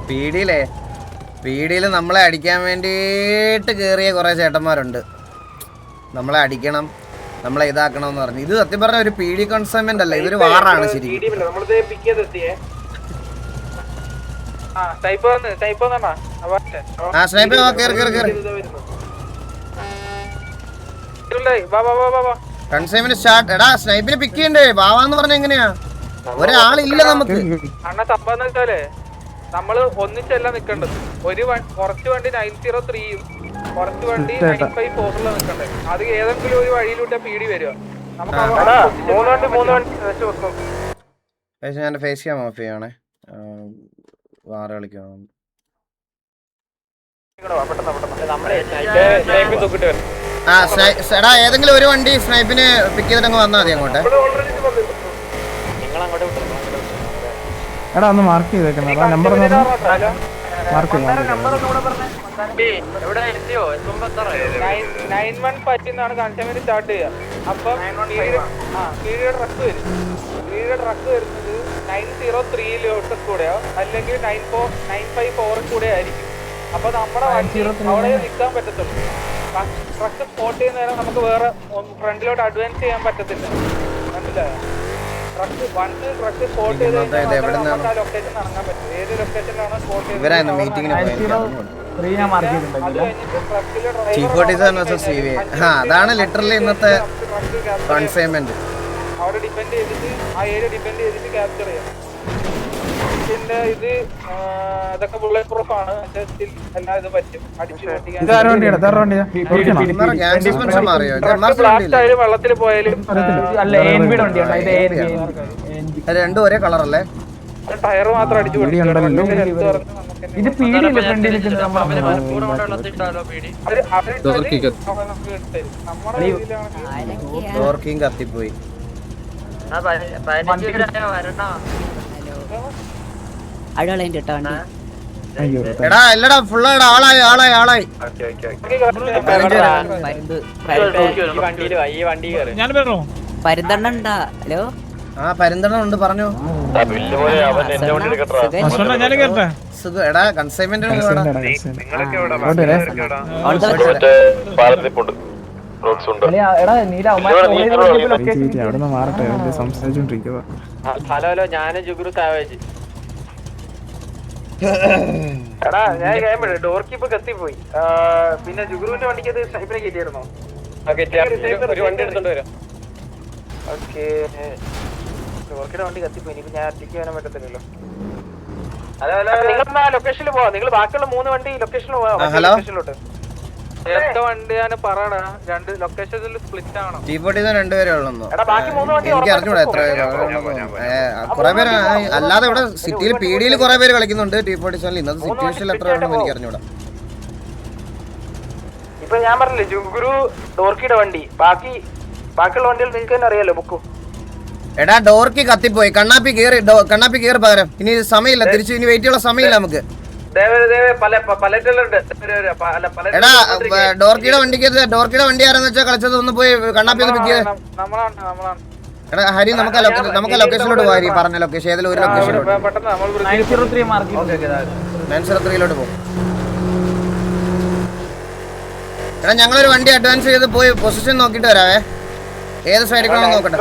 പീടിയില് നമ്മളെ അടിക്കാൻ വേണ്ടിയിട്ട് കേറിയ കുറെ ചേട്ടന്മാരുണ്ട്. നമ്മളെ അടിക്കണം, നമ്മളെ ഇതാക്കണം എന്ന് പറഞ്ഞു. ഇത് സത്യം പറഞ്ഞ ഒരു പീഡി കൺസൈൻമെന്റ് അല്ല, ഇതൊരു വാറാണ് ശരിക്കും. ആ സ്നൈപ്പ് കൺസൈൻമെന്റ് സ്റ്റാർട്ട്. എടാ സ്നൈപ്പിന് പിക്ക് ചെയ്യണ്ടേ? വാവാന്ന് പറഞ്ഞ എങ്ങനെയാ? ഒരാളില്ല നമുക്ക്. അണ്ണ സംഭവം വെച്ചാലേ നമ്മള് ഒന്നിച്ചല്ല നിക്കണ്ടത്. കുറച്ച് വണ്ടി 903യും കുറച്ച് വണ്ടി 954ലും നിക്കണ്ടേ. അത് ഏതെങ്കിലും ഒരു വഴിയിലൂടെ പീടി വരുക. ഞാൻ ഫേസ് ക്യാം ഓഫ് ചെയ്യണേ. വാറ കളിക്കണം. എടാ ഏതെങ്കിലും ഒരു വണ്ടി സ്നൈപ്പിന് പിക്ക് ചെയ്തിട്ട് അങ്ങ് വന്നാൽ മതി അങ്ങോട്ട്. എടാ ഒന്ന് മാർക്ക് ചെയ്തേക്കണം. നമ്പർ മാർക്ക് പറ്റുന്നതാണ് കൺസ്യൂമർ സ്റ്റാർട്ട് ചെയ്യുക. അപ്പം ട്രക്ക് വരുന്നത് 903 കൂടെയോ അല്ലെങ്കിൽ 954 കൂടെ ആയിരിക്കും. അപ്പൊ നമ്മുടെ വണ്ടി അവിടെ നിൽക്കാൻ പറ്റത്തുള്ളൂ. ട്രക്ക് സ്പോട്ട് ചെയ്യുന്ന നേരം നമുക്ക് വേറെ ഫ്രണ്ടിലോട്ട് അഡ്വാൻസ് ചെയ്യാൻ പറ്റത്തില്ല. മനസ്സിലായോ? ട്രക്ക് സ്പോട്ട് ചെയ്ത് നമുക്ക് ആ ലൊക്കേഷൻ ഇറങ്ങാൻ പറ്റും. ഏത് ലൊക്കേഷനിലാണോ സ്പോട്ട് ചെയ്യുന്നത് അത് കഴിഞ്ഞിട്ട് അതാണ് ലിറ്ററലി ഇന്നത്തെ കൺസൈൻമെന്റ്. അവിടെ ഡിപെൻഡ് ചെയ്തിട്ട് ആ ഏരിയ ഡിപെൻഡ് ചെയ്തിട്ട് ക്യാപ്ചർ ചെയ്യാം. ഇതിന്റെ ഇതൊക്കെ ബുള്ളറ്റ് പ്രൂഫ് ആണ്. എല്ലാം ഇത് പറ്റും അടിച്ചു വെള്ളത്തിൽ പോയാലും രണ്ടും ഒരേ കളറല്ലേ? ടയർ മാത്രം അടിച്ചു കത്തിപ്പോയി. എടാ എല്ലടാ ഫുള്ള് ആളായി പരുന്തണ്ണ. ഹലോ ആ പരുന്തണ്ണ ഉണ്ട്, പറഞ്ഞോ. എടാ കൺസൈൻമെന്റ് ഹലോ ഞാന് ജുഗുരു സാവേജ്. എടാ ഞാൻ ഡോർ കീപ്പ് കത്തിപ്പോയി. പിന്നെ ജുഗുരുവിന്റെ വണ്ടിക്ക് അത് സ്നൈപ്പിനെ കയറ്റിയായിരുന്നോ? ഒരു വണ്ടി എടുത്തോണ്ട് വരാം. ഓക്കെ ഡോർക്കിയുടെ വണ്ടി കത്തിപ്പോയി. ഇനിയിപ്പോ ഞാൻ അടിക്ക് വരാൻ പറ്റത്തില്ലല്ലോ. നിങ്ങൾ ലൊക്കേഷനിൽ പോവാം. നിങ്ങൾ ബാക്കിയുള്ള 3 വണ്ടി ലൊക്കേഷനിൽ പോവാം. ലൊക്കേഷനിലോട്ട് വണ്ടിയാണ് പറയണ. 2 ലൊക്കേഷനിൽ സ്പ്ലിറ്റ് ആണോ? രണ്ടുപേരെ ഉള്ളൂ. എനിക്ക് അറിഞ്ഞൂടാ എത്ര കുറെ പേര്. അല്ലാതെ ഇവിടെ സിറ്റിയിൽ പീഡിയിൽ കുറെ പേര് കളിക്കുന്നുണ്ട്. T47 ഇന്നത്തെ സിറ്റുവേഷനിൽ എത്ര ഉണ്ടെന്ന് എനിക്ക് അറിഞ്ഞൂടാ. ഇപ്പൊ ഞാൻ പറഞ്ഞില്ലേ ജുഗുരു ഡോർക്കിയുടെ വണ്ടി. ബാക്കിയുള്ള വണ്ടികൾ നിങ്ങൾക്ക് തന്നെ അറിയാലോ. ബുക്കും എടാ ഡോർക്കി കത്തിപ്പോയി. കണ്ണാപ്പി കേറി പകരം. ഇനി സമയമില്ല, തിരിച്ചു ഇനി വെയിറ്റ് ചെയ്യാനുള്ള സമയമില്ല നമുക്ക്. എടാ ഡോർക്കിയുടെ വണ്ടി ആരെന്ന് വെച്ചാൽ കളിച്ചത് ഒന്ന് പോയി കണ്ണാപ്പി ഒന്ന് പിക്ക് ചെയ്ത്. എടാ ഹരി നമുക്ക് ലൊക്കേഷനിലോട്ട് പോയി. പറഞ്ഞ ലൊക്കേഷൻ ഏതെങ്കിലും ഒരു ലൊക്കേഷനിലോട്ട് 903 പോകും. എടാ ഞങ്ങളൊരു വണ്ടി അഡ്വാൻസ് ചെയ്ത് പോയി പൊസിഷൻ നോക്കിട്ട് വരാവേ. ഏത് സൈഡിൽ നോക്കട്ടെ.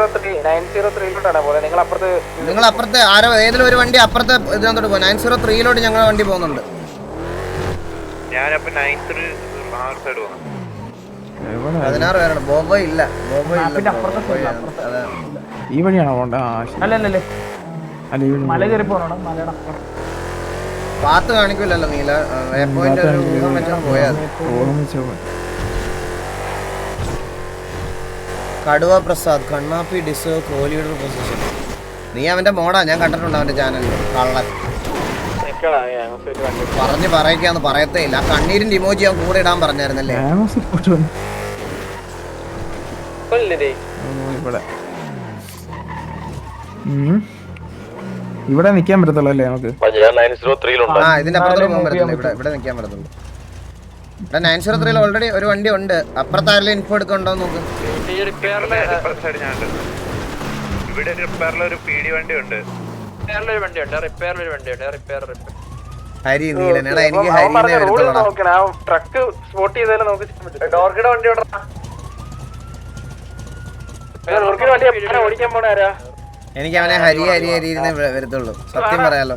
നിങ്ങൾ അപ്പുറത്ത് ആരോ ഏതെങ്കിലും ഒരു വണ്ടി അപ്പുറത്തെ ഇതിനകത്തോട്ട് പോകും. 903 ഞങ്ങളുടെ വണ്ടി പോകുന്നുണ്ട്. പതിനാറ് പേരാണ്. ബോബോ ഇല്ല. ഈ വഴിയാണോ പോണ്ട? പാത്ത് കാണിക്കില്ലല്ലോ നീല. പോയാൽ കടുവ പ്രസാദ് കണ്ണാപ്പി ഡിസേർവ് കോഹ്ലിയുടെ പൊസിഷൻ. നീ അവന്റെ മോഡാ, ഞാൻ കണ്ടിട്ടുണ്ട് അവന്റെ ചാനലിൽ. കള്ളൻ പറഞ്ഞ് പറയിക്കാന്ന് പറയത്തേ ഇല്ല. കണ്ണീരിന്റെ ഇമോജി അവൻ കൂടെ ഇടാൻ പറഞ്ഞായിരുന്നല്ലേ? ഇവിടെ നിക്കാൻ പറ്റത്തുള്ളൂ അല്ലേ നമുക്ക്? ആ ഇതിന്റെ അപ്പുറത്തോട്ട് പോകാൻ പറ്റത്തില്ല. ഇവിടെ നിക്കാൻ പറ്റത്തുള്ളൂ. 903 ഓൾറെഡി ഒരു വണ്ടി ഉണ്ട്. അപ്പുറത്ത് ആരെങ്കിലും ഇൻഫോ എടുക്കണ്ടോ നോക്ക്. ഇവിടെ റിപ്പയറിൽ ഒരു പീഡി വണ്ടി ഉണ്ട്. ഹരി നീലൻ. എടാ എനിക്ക് ഹരിനെ എടുത്തോളാം. ട്രക്ക് സ്പോട്ട് ചെയ്താലും നമുക്ക് ഡോർക്കിയുടെ വണ്ടി ഓടിക്കാൻ പോണ ആരാ? എനിക്ക് അവനെ ഹരി ഹരി ഹരിനെ വരത്തുള്ളൂ, സത്യം പറയാലോ.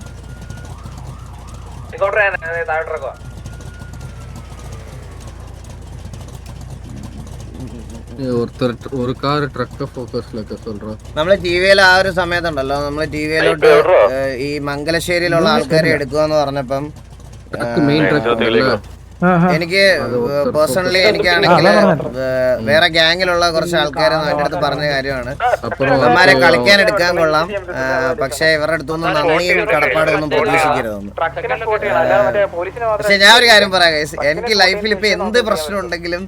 നമ്മള് ടിവിയിൽ ആ ഒരു സമയത്തുണ്ടല്ലോ, നമ്മള് ടിവിയിലോട്ട് ഈ മംഗലശ്ശേരിയിലുള്ള ആൾക്കാരെ എടുക്കുവാന്ന് പറഞ്ഞപ്പം എനിക്ക് പേഴ്സണലി എനിക്കാണെങ്കിൽ വേറെ ഗ്യാങ്ങിലുള്ള കുറച്ച് ആൾക്കാർ എൻ്റെ അടുത്ത് പറഞ്ഞ കാര്യമാണ്, ഇവന്മാരെ കളിക്കാൻ എടുക്കാൻ കൊള്ളാം, പക്ഷെ ഇവരുടെ അടുത്തൊന്നും നന്ദിയും കടപ്പാടും ഒന്നും പ്രതീക്ഷിക്കരുതെന്ന്. പക്ഷെ ഞാൻ ഒരു കാര്യം പറയാം, എനിക്ക് ലൈഫിൽ ഇപ്പൊ എന്ത് പ്രശ്നം ഉണ്ടെങ്കിലും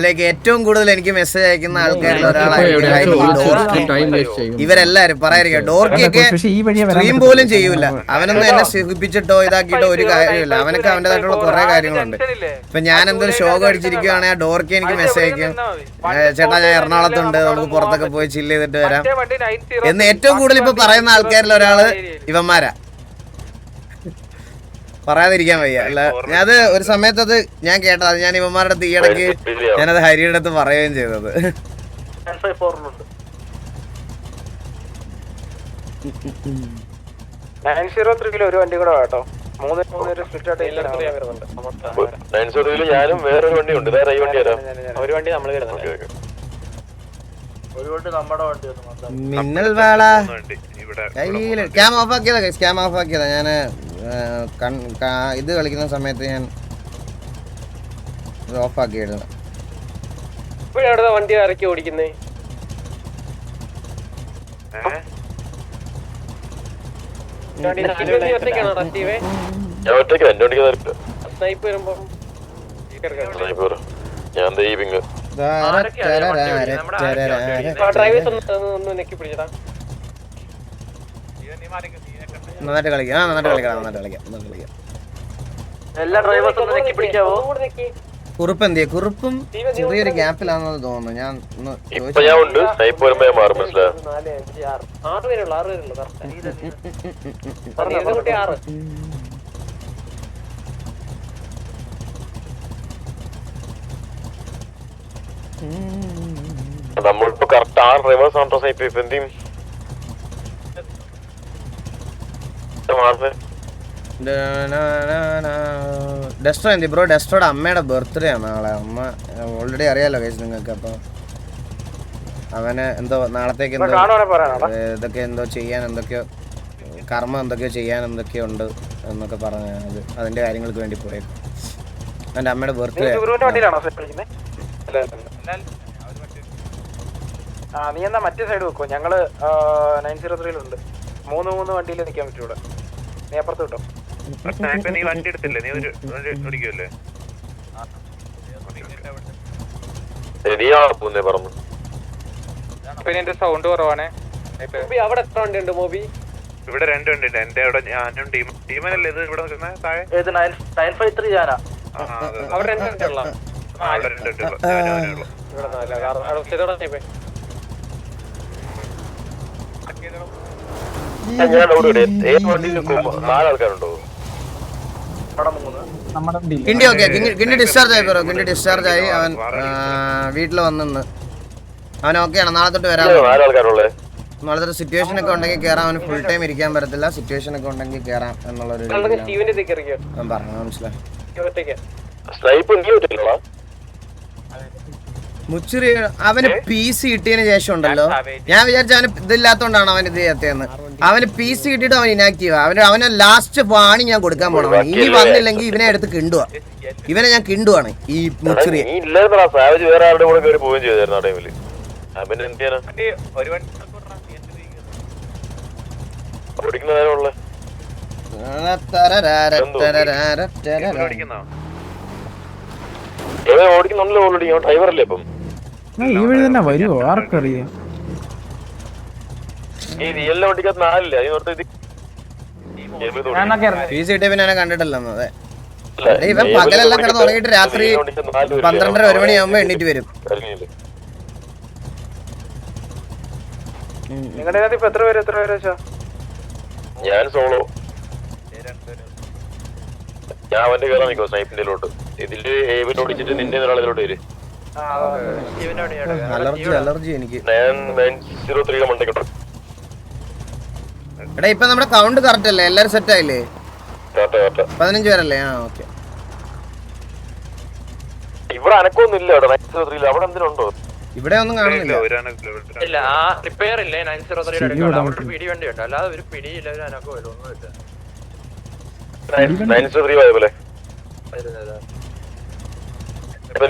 ലൈക്ക് ഏറ്റവും കൂടുതൽ എനിക്ക് മെസ്സേജ് അയക്കുന്ന ആൾക്കാരിൽ ഒരാളായിരിക്കും ഇവരെല്ലാരും. പറയാതിരിക്കുക, ഡോർക്കിയൊക്കെ സ്ട്രീം പോലും ചെയ്യൂല, അവനൊന്നും എന്നെ സുഖിപ്പിച്ചിട്ടോ ഇതാക്കിയിട്ടോ ഒരു കാര്യമില്ല. അവനൊക്കെ അവൻ്റെതായിട്ടുള്ള കുറെ കാര്യങ്ങളുണ്ട്. ഇപ്പൊ ഞാൻ എന്തൊരു ഷോക്ക് അടിച്ചിരിക്കുകയാണെങ്കിൽ ആ ഡോർക്കി എനിക്ക് മെസ്സേജ് അയക്കും, ചേട്ടാ ഞാൻ എറണാകുളത്തുണ്ട്, നമുക്ക് പുറത്തൊക്കെ പോയി ചില്ല് ചെയ്തിട്ട് വരാം എന്ന് ഏറ്റവും കൂടുതൽ ഇപ്പൊ പറയുന്ന ആൾക്കാരിൽ ഒരാള് ഇവന്മാരാ. പറയാതിരിക്കാൻ വയ്യ. അല്ല ഞാനത് ഒരു സമയത്തത് ഞാൻ കേട്ടത്, അത് ഞാൻ ഇവന്മാരുടെ അടുത്ത് ഈയിടയ്ക്ക് ഞാനത് ഹരിയുടെ അടുത്ത് പറയുകയും ചെയ്തത്. ഒരു വണ്ടി കൂടെ കേട്ടോ, ഞാനും വേറൊരു വണ്ടി ഉണ്ട്, വേറെ ഈ വണ്ടി ഒരു വണ്ടി നമ്മൾ മിന്നൽ വാള കയ്യില് ക്യാം ഓഫ് ആക്കിയതാ, ക്യാം ഓഫ് ആക്കിയതാ. ഞാന് ഇത് കളിക്കുന്ന സമയത്ത് ഞാൻ ഓഫ് ആക്കിയിടുന്നു. വണ്ടി ഇറക്കി ഓടിക്കുന്നേ നന്നായിട്ട് കളിക്കാം, നന്നായിട്ട് കളിക്കാം. എല്ലാ ഡ്രൈവേഴ്സും കുറുപ്പ് എന്തിയെ? കുറുപ്പും ചെറിയൊരു ഗ്യാപ്പിലാണെന്ന് തോന്നുന്നു. ഞാൻ നമ്മളിപ്പോ കറക്റ്റ് 6 ഡ്രൈവേഴ്സ് ആണോ സൈപ്പ്? ഇപ്പൊ എന്ത് ചെയ്യും? ഡെസ്ട്രോ എന്തി ബ്രോ? ഡെസ്ട്രോയുടെ അമ്മയുടെ ബർത്ത്ഡേ ആണ് നാളെ. അമ്മ ഓൾറെഡി അറിയാലോ കേസ് നിങ്ങൾക്ക്. അപ്പൊ അവന് എന്തോ നാളത്തേക്ക് എന്തോ ഇതൊക്കെ എന്തോ ചെയ്യാൻ എന്തൊക്കെയോ കർമ്മം എന്തൊക്കെയോ ചെയ്യാൻ എന്തൊക്കെയോ ഉണ്ട് എന്നൊക്കെ പറഞ്ഞ അതിന്റെ കാര്യങ്ങൾക്ക് വേണ്ടി പോയേക്കും. അവന്റെ അമ്മയുടെ ബർത്ത്ഡേ. നീ എന്നാ മറ്റേ സൈഡ് വെക്കോ, ഞങ്ങള് 903 3 വണ്ടിയിൽ നിൽക്കാൻ പറ്റൂടെ. നീ അപ്പുറത്ത് കിട്ടും. നീ വണ്ടി എടുത്തില്ലേ? നീ ഓടിക്കുമല്ലേ? പറഞ്ഞു പിന്നെ എന്റെ സൗണ്ട് കുറവാണ്. അവിടെ എത്ര വണ്ടി ഉണ്ട് മോബി? ഇവിടെ 2 വണ്ടി ഉണ്ട്. എന്റെ അവിടെ ഞാനും ടീമനല്ലേ ഇത് ഇവിടെ താഴെ 953 ഞാനാ. അവിടെ 2 വണ്ടി ഉള്ള ആൾക്കാരുണ്ടോ? കിണ്ടി ഓക്കെ, കിണ്ടി ഡിസ്ചാർജ് ആയി ബ്രോ, കിണ്ടി ഡിസ്ചാർജ് ആയി. അവൻ വീട്ടിൽ വന്നിന്ന് അവൻ ഓക്കെയാണ്. നാളെ തൊട്ട് വരാൻ. നാളെ തൊട്ട് സിറ്റുവേഷൻ ഒക്കെ ഉണ്ടെങ്കിൽ കയറാം. അവന് ഫുൾ ടൈം ഇരിക്കാൻ പറ്റത്തില്ല, സിറ്റുവേഷൻ ഒക്കെ ഉണ്ടെങ്കിൽ കയറാം എന്നുള്ളൊരു പറഞ്ഞു. മനസ്സിലായി. മുച്ചിറി അവന് PC കിട്ടിയതിന് ശേഷം ഉണ്ടല്ലോ, ഞാൻ വിചാരിച്ച അവന് ഇതില്ലാത്തോണ്ടാണ് അവൻ ഇത് ചെയ്യാത്തതെന്ന്. അവന് PC കിട്ടിയിട്ട് അവൻ ഇനാക്റ്റീവാ. അവന് ലാസ്റ്റ് പാണി ഞാൻ കൊടുക്കാൻ പോണം. ഇനി വന്നില്ലെങ്കിൽ ഇവനെ എടുത്ത് കിണ്ടുവാ. ഇവനെ ഞാൻ കിണ്ടുവാണ് ഈ മുച്ചിറിയെ. ഡ്രൈവറല്ലേ ഇപ്പം? ഈ വഴി തന്നെ വരുമോ? ആർക്കറിയാം. PC കിട്ടിയ പിന്നെ കണ്ടിട്ടല്ലോ. അതെ ഇവൻ പകലെല്ലാം കിടന്ന് ഉറങ്ങിയിട്ട് രാത്രി 12:30-1 മണിയാകുമ്പോ എണ്ണീറ്റ് വരും. നിങ്ങളുടെ എത്ര പേര് വെച്ചാ? ഞാൻ സോളോ. ഞാൻ അവന്റെ കയറാൻ നിൽക്കുമോ സ്നൈപ്പിന്റെയിലോട്ട്. ഇതില് ഏവിനെ ഓടിച്ചിട്ട് നിന്റെ ഒരാളിലോട്ട് വരും. അലർജി എനിക്ക്. 903 മണ്ടയ്ക്കോട്ടോ. എടാ ഇപ്പൊ നമ്മുടെ കൗണ്ട് കറക്റ്റ് അല്ലേ? എല്ലാരും സെറ്റ് ആയില്ലേ? 15 പേരല്ലേ? ആ ഓക്കെ. ഇവിടെ അനക്കൊന്നും ഇല്ല. 903 അവിടെ എന്തിനുണ്ടോ? ഇവിടെ ഒന്നും കാണുന്നില്ല. ഇല്ല, ആ റിപ്പയർ ഇല്ലേ 903 അവിടെ പിടി വണ്ടിയുണ്ട്, അല്ലാതെ ഒരു പിടിയില്ല, ഒരു അനക്കോ ഇല്ല, ഒന്നുമില്ല. 903 പോയപോലെ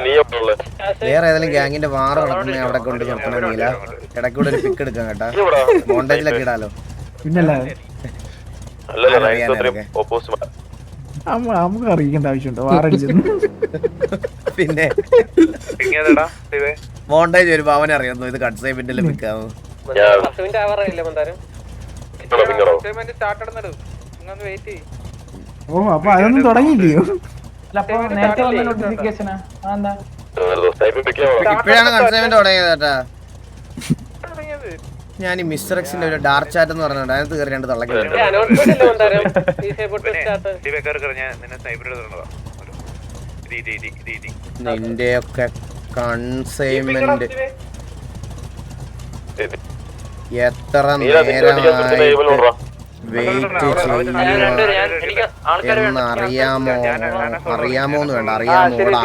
നീ എപ്പോഴുള്ള വേറെ ഏതെങ്കിലും ഗ്യാങ്ങിന്റെ വാറ് നടക്കുന്ന അവിടെ കൊണ്ട് ചപ്പണില്ല. ഇടയ്ക്കൂടെ ഒരു പിക്ക് എടുക്കാം കേട്ടാ, മോണ്ടേജിലൊക്കെ ഇടാലോ. പിന്നല്ലാതെ അല്ലല്ലോ 903 ഓപ്പോസിറ്റ്. നമുക്ക് അറിയിക്കേണ്ട ആവശ്യമുണ്ടോ വാറടിച്ചെന്ന്? പിന്നെ മോണ്ടേജ് വരുമ്പോ അവനെ അറിയാന്നു ഇത് കൺസൈൻമെന്റിൽ പിക്കാവും. ഓ അപ്പൊ അതൊന്നും തുടങ്ങിയില്ലയോ? ഇപ്പോഴാണ് കൺസൈൻമെന്റ് തുടങ്ങിയത് കേട്ടാ. ഞാൻ ഈ മിസ്റ്റർ എക്സിന്റെ ഒരു ഡാർക്ക് ചാറ്റ് എന്ന് പറഞ്ഞിട്ടുണ്ട്, അതിനകത്ത് കയറി 2 തള്ളക്കി. നിന്റെ ഒക്കെ കൺസൈൻമെന്റ് എത്ര നേരമായി വെയിറ്റ് ചെയ്യുന്ന അറിയാമോന്ന് വേണ്ട, അറിയാമോടാ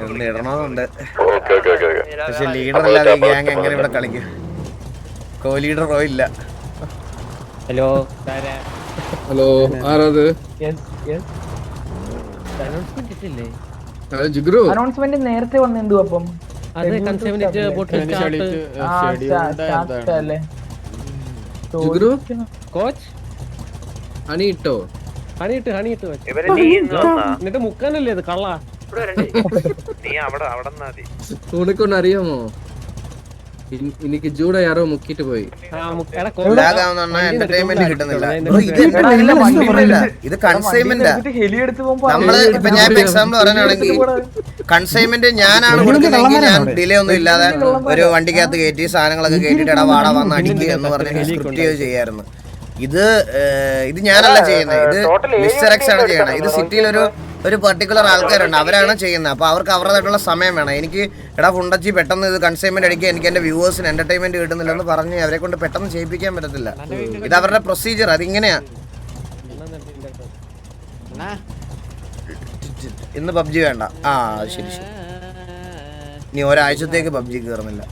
ഒന്ന് ഇടണമെന്നുണ്ട്. പക്ഷെ ലീഡർ അല്ലാതെ ഈ ഗ്യാങ് എങ്ങനെ ഇവിടെ കളിക്കും? കോ ലീഡറോ ഇല്ല. ഹലോ ഹലോ, ആരാത്? അനൗൺസ്മെന്റ് നേരത്തെ വന്നെന്തു? അപ്പം കോച്ച് ഹണിയിട്ടോ? എന്നിട്ട് മുക്കാനല്ലേ ഇത് കള്ള? ഉനക്കൊന്ന് അറിയാമോ, എനിക്ക് ജൂടെ യാരോ മുക്കിട്ട് പോയി. എന്റർടൈൻമെന്റ് കിട്ടുന്നില്ല. ഇത് കൺസൈൻമെന്റ്. നമ്മള് ഇപ്പൊ ഞാൻ എക്സാമ്പിൾ പറയാനാണെങ്കിൽ കൺസൈൻമെന്റ് ഞാനാണ് കൊടുക്കുന്നതെങ്കിൽ ഞാൻ ഡിലേ ഒന്നും ഇല്ലാതെ ഒരു വണ്ടിക്കകത്ത് കയറ്റി സാധനങ്ങളൊക്കെ കയറ്റിട്ട് ഇടാ വാട വന്ന് അടിക്കുക എന്ന് പറഞ്ഞ് സ്ക്രിപ്റ്റ് ചെയ്ത് ചെയ്യായിരുന്നു. ഇത് ഞാനല്ല ചെയ്യുന്നത്, ഇത് മിസ്റ്റർ എക്സ് ആണ് ചെയ്യണത്. ഇത് സിറ്റിയിൽ ഒരു പെർട്ടിക്കുലർ ആൾക്കാരുണ്ട്, അവരാണ് ചെയ്യുന്നത്. അപ്പോൾ അവർക്ക് അവരുടേതായിട്ടുള്ള സമയം വേണം. എനിക്ക് എടാ ഫുണ്ടച്ചി പെട്ടെന്ന് ഇത് കൺസൈൻമെന്റ് അടിക്കുക, എനിക്ക് എൻ്റെ വ്യൂവേഴ്സിന് എന്റർടൈൻമെന്റ് കിട്ടുന്നില്ലെന്ന് പറഞ്ഞ് അവരെ കൊണ്ട് പെട്ടെന്ന് ചെയ്യിപ്പിക്കാൻ പറ്റത്തില്ല. ഇത് അവരുടെ പ്രൊസീജിയർ, അതിങ്ങനെയാ. ഇന്ന് പബ്ജി വേണ്ട. ആ ശരി ശരി, നീ ഒരാഴ്ചത്തേക്ക് പബ്ജി കയറുന്നില്ല.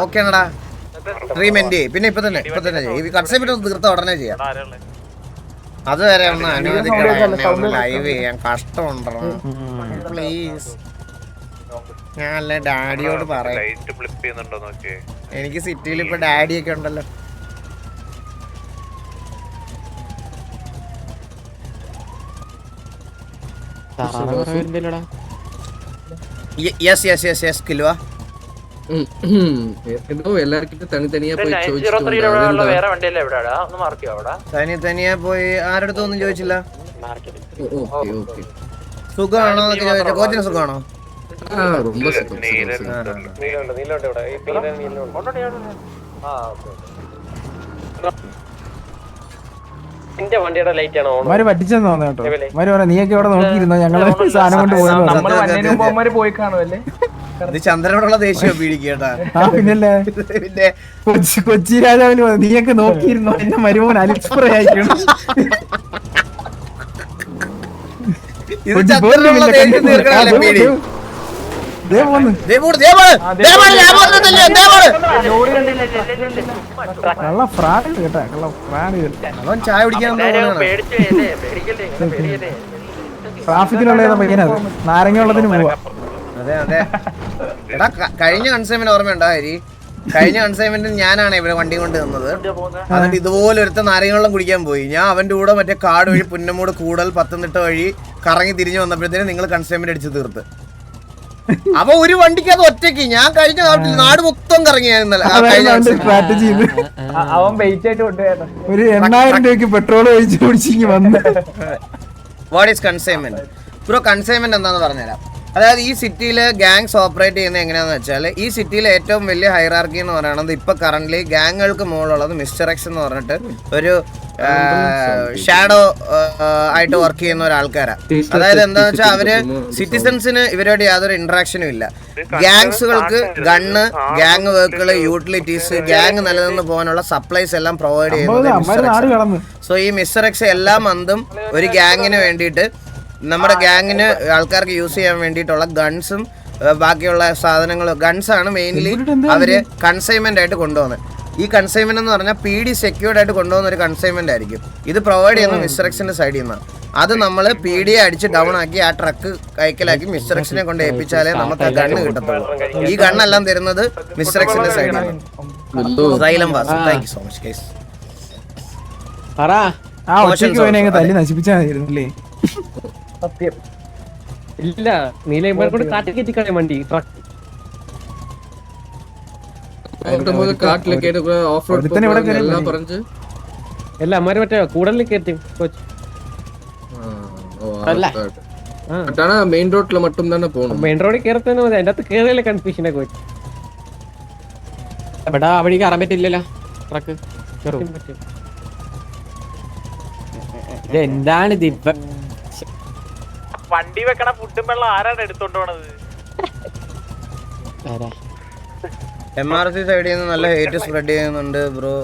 ഓക്കേണടാ, സ്ട്രീം എൻഡ് ചെയ്യും. പിന്നെ ഇപ്പൊ തന്നെ കൺസൈൻമെന്റ് ഒന്ന് തീർത്ത ഉടനെ ചെയ്യാം. അതുവരെ ഒന്ന് അനുവദിക്കണം, ലൈവ് ചെയ്യാൻ കഷ്ടമുണ്ടോ പ്ലീസ്. ഞാനല്ലേ ഡാഡിയോട് പറയാം, എനിക്ക് സിറ്റിയിൽ ഇപ്പൊ ഡാഡിയൊക്കെ ഉണ്ടല്ലോ. കിലുവാ തനിയെ പോയി ആരടുത്തൊന്നും ചോദിച്ചില്ല. സുഖമാണോ എന്നൊക്കെ ചോദിച്ചാ കോച്ചിന് സുഖമാണോ? അവര് പറ്റിച്ചെന്ന് തോന്നുന്നു കേട്ടോ. അവര് പറയാം നീയൊക്കെ ഇവിടെ നോക്കിയിരുന്നോ, ഞങ്ങള് സാധനം കൊണ്ട് പോയെന്ന്. ഇത് ചന്ദ്രനോടുള്ള ദേഷ്യം പീഡിക്കേട്ടാ. പിന്നല്ലേ പിന്നെ കൊച്ചി രാജാവിന് നീയൊക്കെ നോക്കിയിരുന്നോ, എന്റെ മരുമോൻ അലിസ്പ്രേ ആയിരിക്കണം. ഇത് ചന്ദ്രനോടുള്ള ദേഷ്യം തീർക്കണല്ലേ പീഡി. അവൻ ചായ കുടിക്കാൻ ട്രാഫിക്കിലുള്ള പയ്യനത് നാരങ്ങ ഉള്ളതിന് പോവാ. അതെ അതെ. എടാ കഴിഞ്ഞ കൺസൈൻമെന്റ് ഓർമ്മയുണ്ടോ ഹരി? കഴിഞ്ഞ കൺസൈൻമെന്റിൽ ഞാനാണ് ഇവിടെ വണ്ടി കൊണ്ട് നിന്നത്. എന്നിട്ട് ഇതുപോലെ ഒരുത്ത നാരങ്ങ കുടിക്കാൻ പോയി. ഞാൻ അവന്റെ കൂടെ മറ്റേ കാട് വഴി പുന്നമൂട് കൂടൽ പത്തനംതിട്ട വഴി കറങ്ങി തിരിഞ്ഞു വന്നപ്പോഴത്തേനും നിങ്ങൾ കൺസൈൻമെന്റ് അടിച്ച് തീർത്ത്. അവ ഒരു വണ്ടിക്കകത്ത് ഒറ്റയ്ക്ക്, ഞാൻ കഴിഞ്ഞ നാട് മൊത്തം കറങ്ങിയായിരുന്നു. അവൻ വെയിറ്റ് ആയിട്ട് ഒരു 8,000 രൂപയ്ക്ക് പെട്രോൾ ഒഴിച്ച് കുടിച്ചിങ്ങി വന്ന്. What is consignment? Bro consignment എന്താണെന്ന് പറഞ്ഞുതരാം. അതായത് ഈ സിറ്റിയിൽ ഗാങ്സ് ഓപ്പറേറ്റ് ചെയ്യുന്നത് എങ്ങനെയാണെന്ന് വെച്ചാൽ ഈ സിറ്റിയിലെ ഏറ്റവും വലിയ ഹൈറാർക്കി എന്ന് പറയുന്നത് ഇപ്പോൾ കറന്റ് ഗാങ്ങുകൾക്ക് മുകളിലുള്ളത് മിസ്റ്റർ എക്സ് എന്ന് പറഞ്ഞിട്ട് ഒരു ഷാഡോ ആയിട്ട് വർക്ക് ചെയ്യുന്ന ഒരാൾക്കാരാണ്. അതായത് എന്താന്ന് വെച്ചാൽ അവര് സിറ്റിസൺസിന് ഇവരോട് യാതൊരു ഇന്ററാക്ഷനും ഇല്ല. ഗ്യാങ്സുകൾക്ക് ഗണ്ണ്, ഗ്യാങ് വർക്കുകള്, യൂട്ടിലിറ്റീസ്, ഗ്യാങ് നിലനിന്ന് പോകാനുള്ള സപ്ലൈസ് എല്ലാം പ്രൊവൈഡ് ചെയ്യുന്നത്. സോ ഈ മിസ്റ്റർ എക്സ് എല്ലാ മന്തും ഒരു ഗ്യാങ്ങിന് വേണ്ടിയിട്ട് നമ്മുടെ ഗ്യാങ്ങിന് ആൾക്കാർക്ക് യൂസ് ചെയ്യാൻ വേണ്ടിയിട്ടുള്ള ഗൺസും ബാക്കിയുള്ള സാധനങ്ങളും, ഗൺസാണ് മെയിൻലി അവര് കൺസൈൻമെന്റ് ആയിട്ട് കൊണ്ടുപോകുന്നത്. ഈ കൺസൈൻമെന്റ് എന്ന് പറഞ്ഞാൽ PD സെക്യൂർഡ് ആയിട്ട് കൊണ്ടുപോകുന്ന ഒരു കൺസൈൻമെന്റ് ആയിരിക്കും. ഇത് പ്രൊവൈഡ് ചെയ്യുന്ന മിസ്റ്റർ എക്സിന്റെ സൈഡിൽ നിന്നാണ്. അത് നമ്മൾ PD അടിച്ച് ഡൗൺ ആക്കി ആ ട്രക്ക് കൈക്കലാക്കി മിസ്റ്റർ എക്സിനെ കൊണ്ട് ഏൽപ്പിച്ചാലേ നമുക്ക് ആ ഗണ്ണ് കിട്ടത്തുള്ളൂ. ഈ ഗണ്ണെല്ലാം തരുന്നത് മിസ്റ്റർ എക്സിന്റെ സൈഡിൽ നിന്ന്. Thank you so much guys. തല്ലി നശിപ്പിച്ചാൽ സത്യം ഇല്ല, നീല കൂടെ കാട്ടി കയറ്റിക്കളെ വണ്ടി ട്രക്ക്. എല്ലാ അമ്മമാര് മറ്റേ കൂടുതൽ കയറ്റി മെയിൻ റോഡിൽ മറ്റും തന്നെ പോകണം. മെയിൻ റോഡിൽ കയറത്തന്നെ മതി. അതിന്റെ അകത്ത് കയറിയല്ലേ കൺഫ്യൂഷനൊക്കെ വെച്ചു. ഇവിടെ ആ വഴി കയറാൻ പറ്റില്ലല്ലോ ട്രക്ക്. എന്താണ് ഇത്? വണ്ടി വെക്കണ ഫുഡും വെള്ളം ആരാണ് എടുത്തോണ്ട് പോണത്? MRC സൈഡിൽ നിന്ന് നല്ല ഹേറ്റ് സ്പ്രെഡ് ചെയ്യുന്നുണ്ട് ബ്രോ.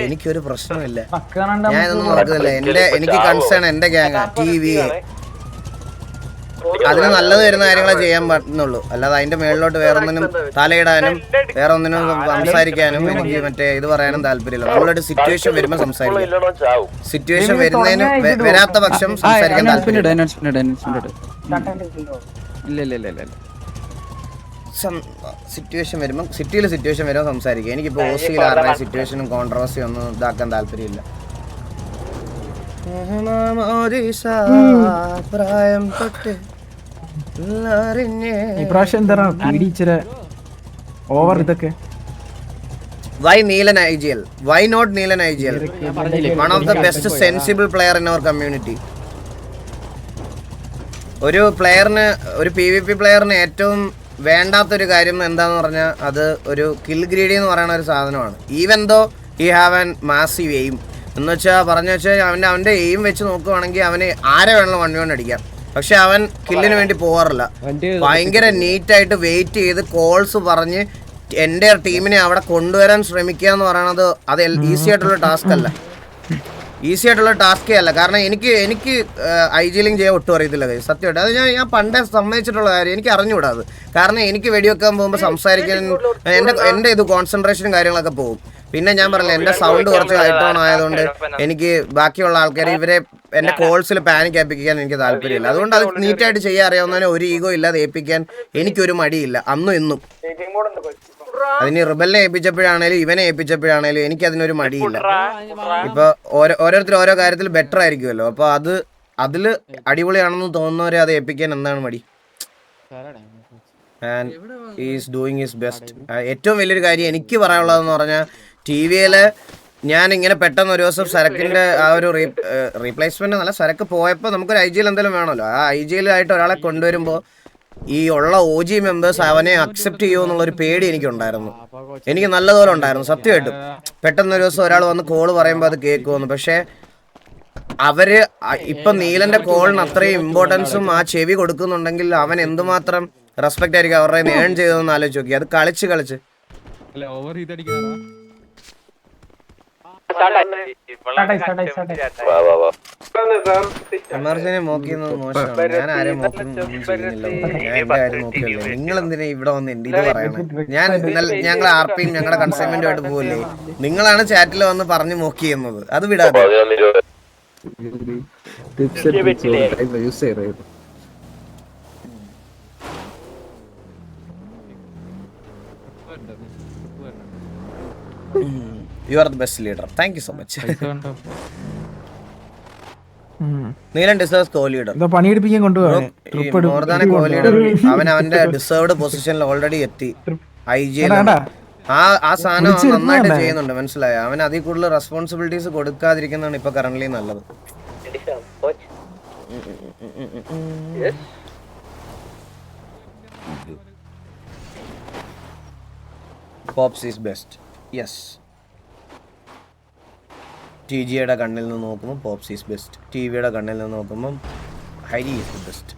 എനിക്കൊരു പ്രശ്നമില്ല, ഞാൻ ഇതൊന്നും നോക്കുന്നില്ല. എനിക്ക് കൺസേൺ എന്റെ ഗ്യാങ് TV, അതിന് നല്ലത് വരുന്ന കാര്യങ്ങളെ ചെയ്യാൻ പറ്റുന്നുള്ളൂ. അല്ലാതെ അതിന്റെ മേളിലോട്ട് വേറൊന്നിനും തലയിടാനും വേറെ ഒന്നിനും സംസാരിക്കാനും എനിക്ക് മറ്റേ ഇത് പറയാനും താല്പര്യമില്ല. നമ്മളൊരു സിറ്റുവേഷൻ വരുമ്പോ സംസാരിക്കാം. സിറ്റുവേഷൻ വരുന്നതിന് വരാത്ത പക്ഷം സംസാരിക്കാൻ താല്പര്യം. സിറ്റുവേഷൻ വരുമ്പോൾ സിറ്റുവേഷൻ വരുമ്പോൾ സംസാരിക്കുക. എനിക്കിപ്പോൾ OC-യിൽ ആരുടെ സിറ്റുവേഷനും കോൺട്രവേഴ്സി ഒന്നും ഇതാക്കാൻ താല്പര്യമില്ല. പ്രായം തൊട്ട് ഇപ്രാവശ്യം എന്താ ഇച്ചിരി ഓവർ ഇതൊക്കെ. Why Neelan IGL? Why not Neelan IGL? One of the best sensible player in our community. ഒരു പ്ലെയറിന്, ഒരു PvP പ്ലെയറിന് ഏറ്റവും വേണ്ടാത്തൊരു കാര്യം എന്താന്ന് പറഞ്ഞാൽ അത് ഒരു കിൽ ഗ്രീഡി എന്ന് പറയുന്ന ഒരു സാധനമാണ്. Even though he have an massive aim എന്ന് വെച്ചാൽ പറഞ്ഞു വെച്ചാൽ അവൻ്റെ എയിം വെച്ച് നോക്കുവാണെങ്കിൽ അവന് ആരെ വേണമെങ്കിലും 1v1 അടിക്കാം. പക്ഷെ അവൻ കില്ലിന് വേണ്ടി പോകാറില്ല. ഭയങ്കര നീറ്റായിട്ട് വെയിറ്റ് ചെയ്ത് കോൾസ് പറഞ്ഞ് എൻ്റെ ടീമിനെ അവിടെ കൊണ്ടുവരാൻ ശ്രമിക്കുക എന്ന് പറയുന്നത് അത് ഈസി ആയിട്ടുള്ള ടാസ്ക് അല്ല. ഈസി ആയിട്ടുള്ള ടാസ്കേ അല്ല. കാരണം എനിക്ക് ഐജിലിങ് ചെയ്യാൻ ഒട്ടും അറിയത്തില്ല സത്യമായിട്ട്. അത് ഞാൻ പണ്ടേ സമ്മതിച്ചിട്ടുള്ള കാര്യം. എനിക്ക് അറിഞ്ഞുകൂടാ അത്. കാരണം എനിക്ക് വെടിവെക്കാൻ പോകുമ്പോൾ സംസാരിക്കാൻ എൻ്റെ ഇത് കോൺസെൻട്രേഷനും കാര്യങ്ങളൊക്കെ പോകും. പിന്നെ ഞാൻ പറഞ്ഞില്ല, എൻ്റെ സൗണ്ട് കുറച്ച് ഹൈ ടോൺ ആയതുകൊണ്ട് എനിക്ക് ബാക്കിയുള്ള ആൾക്കാർ ഇവരെ എൻ്റെ കോൾസിൽ പാനിക് ഏൽപ്പിക്കാൻ എനിക്ക് താല്പര്യമില്ല. അതുകൊണ്ട് അത് നീറ്റായിട്ട് ചെയ്യാൻ അറിയാവുന്നതിന് ഒരു ഈഗോ ഇല്ലാതെ ഏൽപ്പിക്കാൻ എനിക്കൊരു മടിയില്ല, അന്നും ഇന്നും. അതിന് റിബലിനെ ഏൽപ്പിച്ചപ്പോഴാണേലും ഇവനെ ഏൽപ്പിച്ചപ്പോഴാണേലും എനിക്ക് അതിനൊരു മടിയില്ല. ഇപ്പൊ ഓരോരുത്തർ ഓരോ കാര്യത്തിൽ ബെറ്റർ ആയിരിക്കുമല്ലോ. അപ്പൊ അതില് അടിപൊളിയാണെന്ന് തോന്നുന്നവരെ അത് ഏൽപ്പിക്കാൻ എന്താണ് മടി? And is doing his best. ഏറ്റവും വലിയൊരു കാര്യം എനിക്ക് പറയാനുള്ളതെന്ന് പറഞ്ഞാൽ TV-യില് ഞാൻ ഇങ്ങനെ പെട്ടെന്ന് ഒരു ദിവസം സരക്കിന്റെ ആ ഒരു റീപ്ലേസ്മെന്റ് നല്ല സരക്ക് പോയപ്പോൾ നമുക്കൊരു IG-യിൽ എന്തെങ്കിലും വേണമല്ലോ. ആ IG-യിലായിട്ട് ഒരാളെ കൊണ്ടുവരുമ്പോൾ ഈ ഉള്ള OG മെമ്പേഴ്സ് അവനെ അക്സെപ്റ്റ് ചെയ്യുമോ എന്നുള്ളൊരു പേടി എനിക്കുണ്ടായിരുന്നു. എനിക്ക് നല്ലതുപോലെ ഉണ്ടായിരുന്നു സത്യമായിട്ടും. പെട്ടെന്ന് ഒരു ദിവസം ഒരാൾ വന്ന് കോള് പറയുമ്പോൾ അത് കേൾക്കുമെന്ന്. പക്ഷേ അവര് ഇപ്പം നീലന്റെ കോളിന് അത്രയും ഇമ്പോർട്ടൻസും ആ ചെവി കൊടുക്കുന്നുണ്ടെങ്കിൽ അവൻ എന്തുമാത്രം റെസ്പെക്ട് ആയിരിക്കും അവരുടെ ഏൺ ചെയ്തതെന്ന് ആലോചിച്ച് നോക്കി. അത് കളിച്ച് എമർജൻസി നോക്കിയെന്നത് മോശമാണ്. ഞാൻ ആരെയും നോക്കുന്നില്ല. ഞാൻ എന്റെ കാര്യം നോക്കിയല്ലോ. നിങ്ങൾ എന്തിനാ ഇവിടെ വന്ന് എന്റെ ഇത് പറയണേ? ഞങ്ങൾ RPയും ഞങ്ങളുടെ കൺസൈൻമെന്റുമായിട്ട് പോകില്ലേ? നിങ്ങളാണ് ചാറ്റിൽ വന്ന് പറഞ്ഞു നോക്കിയെന്നത്. അത് വിടാതെ You are the best leader. Thank you so much. Neelan deserves co-leader. പണിയെടുപ്പിക്കാൻ കൊണ്ടുപോകാൻ മോർ ദാൻ എ co-leader. അവൻ അവന്റെ ഡിസേർവ്ഡ് പൊസിഷനിൽ ഓൾറെഡി എത്തി. IGL ആ സാധനം അവൻ നന്നായിട്ട് ചെയ്യുന്നുണ്ട്, മനസ്സിലായോ? അവൻ അതിൽ കൂടുതൽ റെസ്പോൺസിബിലിറ്റീസ് കൊടുക്കാതിരിക്കുന്നതാണ് ഇപ്പൊ കറന്റ്ലി നല്ലത്. Pops is best. യെസ്, ടിജിയുടെ കണ്ണിൽ നിന്ന് നോക്കുമ്പോൾ പോപ്സ് ഈസ് ബെസ്റ്റ്. ടിവിയുടെ കണ്ണിൽ നിന്ന് നോക്കുമ്പോൾ Hari is the best.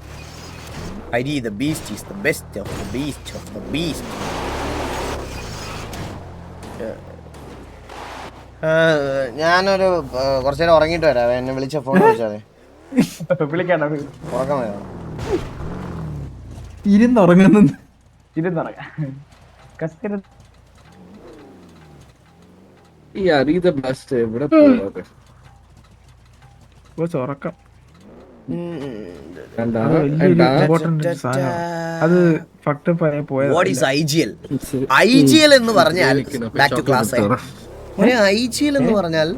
Hari the beast is the best of the beast of the beast. ഞാനൊരു കുറച്ചു നേരം ഉറങ്ങിയിട്ട് വരാം. എന്നെ വിളിച്ച ഫോൺ വിളിച്ചാതെ ഉറക്കം വരാം. ഇരുന്നുറങ്ങുന്നു. ഈ അറിയുന്ന ബ്ലാസ്റ്റ് എവിടെ പോവാതെ ഉറക്കം കണ്ടാ അത് ഫക്ടപ്പ് ആയി പോയത്. What is IGL? IGL എന്ന് പറഞ്ഞാൽ ബാക്ക് ടു ക്ലാസ്. IGL എന്ന് പറഞ്ഞാൽ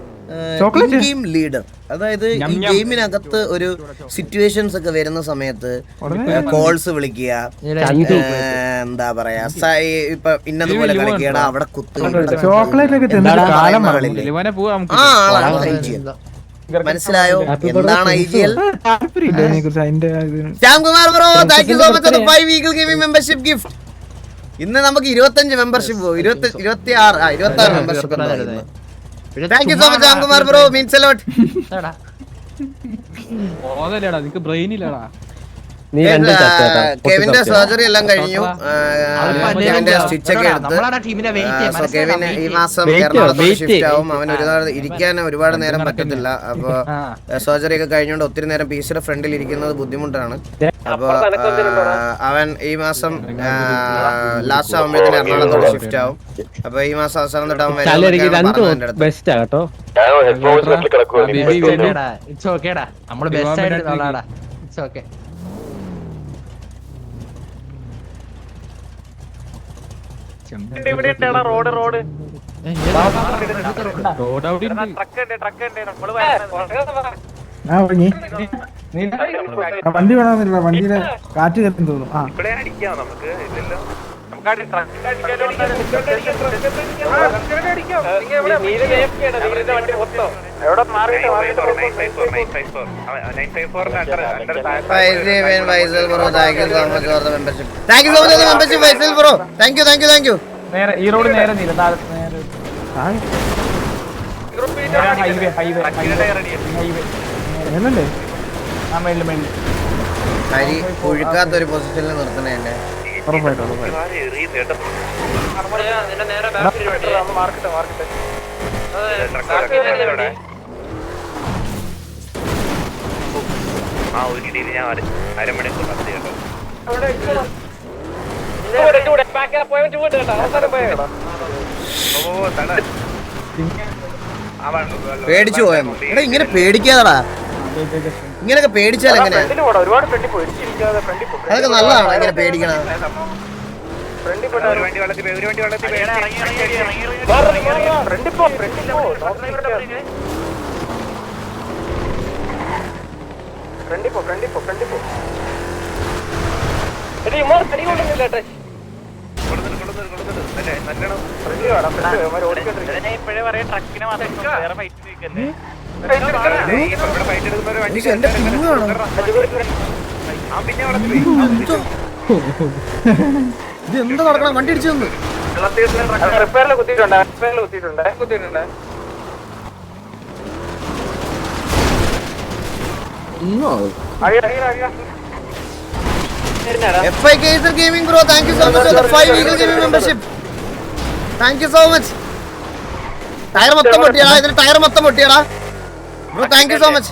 ഗെയിം ലീഡർ. അതായത് ഈ ഗെയിമിനകത്ത് ഒരു സിറ്റുവേഷൻസ് ഒക്കെ വരുന്ന സമയത്ത് കോൾസ് വിളിക്കുക, എന്താ പറയാ, ഇപ്പൊ ഇന്നതുപോലെ കളിക്കട അവിടെ കുത്തുക, ചോക്ലേറ്റ് ഒക്കെ ആ ആളാണ് IGL. മനസ്സിലായോ എന്താണ് IGL? Shyamkumar bro, thank you so much for 5 വീക്കിൽ ഗിവിംഗ് മെമ്പർഷിപ്പ് ഗിഫ്റ്റ്. ഇന്ന് നമുക്ക് 25 membership 26 membership. Thank you so much Shyamkumar bro, means a lot. കെവിന്റെ സർജറി എല്ലാം കഴിഞ്ഞു. കെവിന്റെ സ്റ്റിച്ച് ഒക്കെ എടുത്ത് കെവിൻ ഈ മാസം എറണാകുളത്ത് ഷിഫ്റ്റ് ആവും. അവൻ ഇരിക്കാൻ ഒരുപാട് നേരം പറ്റത്തില്ല. അപ്പൊ സർജറി ഒക്കെ കഴിഞ്ഞുകൊണ്ട് ഒത്തിരി നേരം PC യുടെ ഫ്രണ്ടിൽ ഇരിക്കുന്നത് ബുദ്ധിമുട്ടാണ്. അപ്പൊ അവൻ ഈ മാസം ലാസ്റ്റ് ആവുമ്പോഴത്തേന് എറണാകുളത്തോട് ഷിഫ്റ്റ് ആവും. അപ്പൊ ഈ മാസം അവസാനം തൊട്ട് അവൻ റോഡ് വണ്ടി വേണമെന്നില്ല, വണ്ടിയുടെ കാറ്റ് കയറ്റും തോന്നും. ആ ഇവിടെ അടിക്കാം നമുക്ക്. ഇല്ലല്ലോ നേരെ ഈ റോഡ് നേരെ എന്നല്ലേ ഹരി ഒഴുക്കാത്തൊരു പൊസിഷനിൽ നിർത്തണേ എന്നെ. ആ ഒരു ഇടിയിൽ ഞാൻ അരമണിക്കൂർ നടത്തി കേട്ടോ. ഓ തട പേടിച്ചു പോയെന്നു. എടാ ഇങ്ങനെ പേടിക്കാതടാ, ഇങ്ങനെയൊക്കെ പേടിച്ചാൽ എങ്ങനെയാ? അതൊക്കെ നല്ലതാണ് ഇങ്ങനെ പേടിക്കണം. ഒരു വണ്ടി വെള്ളത്തിൽ ഒരു വണ്ടി വെള്ളത്തിൽ ഇത് എന്താ നടക്കണം? വണ്ടി ഇടിച്ചു തന്നു. FIK Gaming bro, thank you so much for the 5 weekly gaming membership. Thank you so much. Tyre മൊത്തം പൊട്ടിയടാ, ഇതിന് ടയർ മൊത്തം പൊട്ടിയടാ bro. Thank you so much.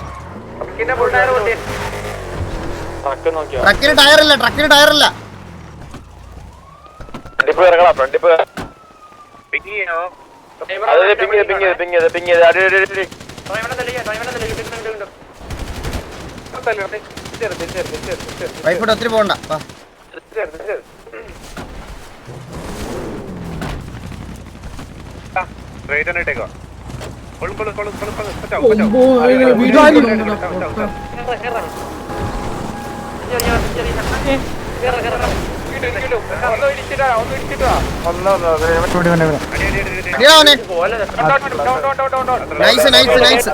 ട്രക്കിന് ടയറില്ല, ട്രക്കിന് ടയറില്ല. വൈഫോട്ട് ഒത്തിരി പോകണ്ട. Nice nice nice.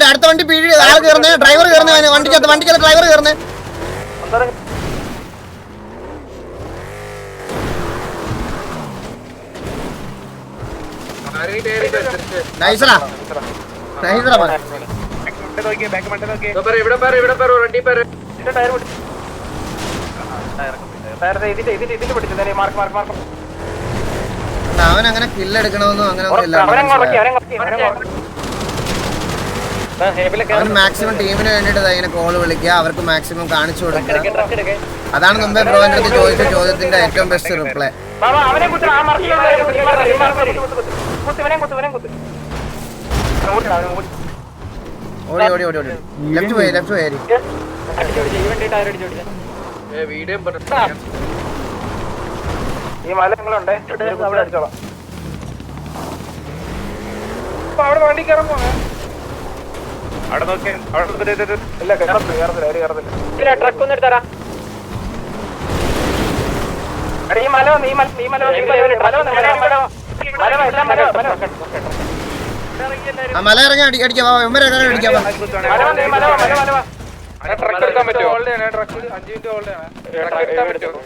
അടുത്ത വണ്ടി പീടി ആൾ കയറുന്നേ, ഡ്രൈവർ കയറുന്നേ, വണ്ടിക്കകത്ത് ഡ്രൈവർ കയറുന്നേ. നൈസറാ നൈസറാ മോനെ. അവൻ അങ്ങനെ കില്ലെടുക്കണമെന്നും അങ്ങനെ ഒന്നും ഇല്ല. അവൻ മാക്സിമം ടീമിന് വേണ്ടിട്ട് ഇങ്ങനെ കോള് വിളിക്കുക, അവർക്ക് മാക്സിമം കാണിച്ചു കൊടുക്കുക. അതാണ് മുമ്പേ ബ്രോന്റെ അടുത്ത് ചോദിച്ച ചോദ്യത്തിന്റെ ഏറ്റവും ബെസ്റ്റ് റിപ്ലൈ. ഓടി ഓടി ഓടി ഓടി ലെഫ്റ്റ് പോയി ഈ മലങ്ങളുണ്ടേ അടിച്ചോളാം. അവിടെ വണ്ടി കയറാൻ പോണേ. അവിടെ നോക്കിയാ ഇല്ല കയറത്തില്ല. ട്രക്ക് ഒന്ന് എടുത്തരാ. ഈ മല ഈ മല ആ മല ഇറങ്ങി അടിക്കാം. അടിക്കാം. ട്രക്ക് എടുക്കാൻ പറ്റുമോ? ട്രക്ക് 5 മിനിറ്റ് ഹോൾഡ് ആണ്. ട്രക്ക് എടുക്കാൻ പറ്റുമോ?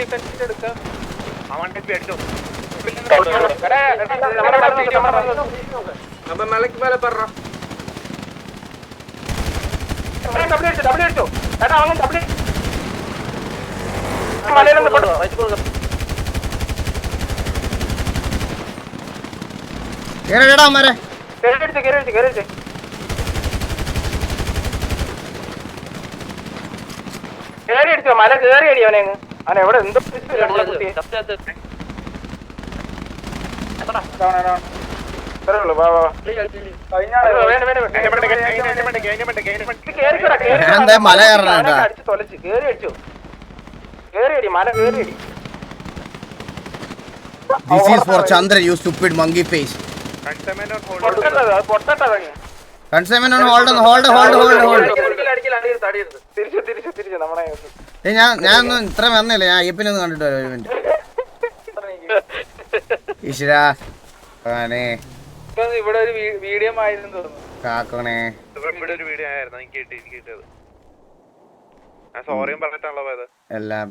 ഡിഫൻസിന്റെ എടുക്കാം. കേടാ മാരെ കേറി അടിച്ചോ. മല കേറി അടി അവനെ. അവൻ എവിടെ എന്തോ മല കയറണ തൊലച്ച് കേറി അടിച്ചു. കേറി അടി മല കേറി അടി. This is for Chandra, you stupid monkey face. Consignment on hold. ഞാനൊന്നും ഇത്ര വന്നില്ല. ഞാൻ അയ്യപ്പനൊന്നും കണ്ടിട്ട് വരാം. ഒരു മിനിറ്റ്. ഈശ്വരാ ഇവിടെ ഒരു വീഡിയോ ആയിരുന്നു തോന്നുന്നു. കാക്കണേ. ഇവിടെ ഒരു വീഡിയോ ആയിരുന്നു എനിക്ക് കിട്ടിയത്. ഞാൻ സോറിയും പറഞ്ഞിട്ടാണല്ലോ പോയത്. എല്ലാം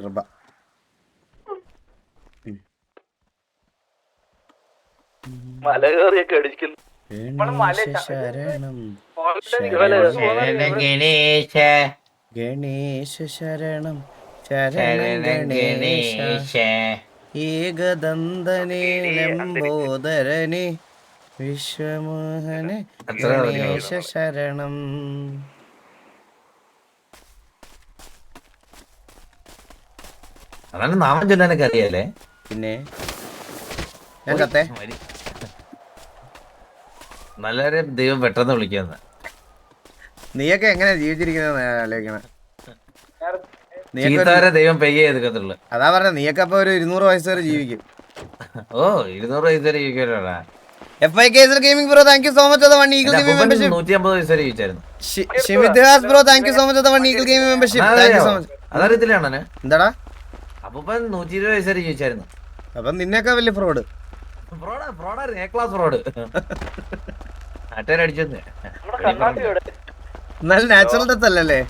കൃപ. മല കയറിയൊക്കെ അടിക്കുന്നു. ഗണേശ ശരണം ശരണം ഗണേശ ഏകദന്തനേ ലംബോദരനെ വിശ്വമോഹനെ ഗണേശ ശരണം. അതാണ് നാമം ചൊല്ലാനൊക്കെ അറിയാലേ. പിന്നെ ഞാൻ കത്തേ നല്ലൊരു ദൈവം പെട്ടെന്ന് വിളിക്കാന്ന്. നീയൊക്കെ എങ്ങനെയാ ജീവിച്ചിരിക്കുന്നത് ആലോചിക്കണ. ചീത്തവരെ ദൈവം പെയ്യേ എടുക്കത്തുള്ളു. അതാ പറഞ്ഞ നീയൊക്കെ അപ്പൊ ഒരു 200 വയസ്സ് വരെ ജീവിക്കും. ഓ 200 വയസ്സ് വരെ ജീവിക്കാനാ. FIKSL Gaming Bro, thank you so much for the 1 Eagle Gaming membership. 150 വയസ്സ് വരെ ജീവിച്ചായിരുന്നു. Shimithas Bro, thank you so much for the 1 Eagle Gaming membership. Thank you so much. അതറിയത്തില്ലാണോ? എന്താടാ അപ്പൂപ്പൻ 120 വയസ്സ് വരെ ജീവിച്ചായിരുന്നു. അപ്പൊ നിന്നേക്കാ വലിയ fraud. Fraud A class fraud. അടിച്ചു നല്ല നാച്ചുറൽ ഡെത്ത് അല്ലല്ലേ?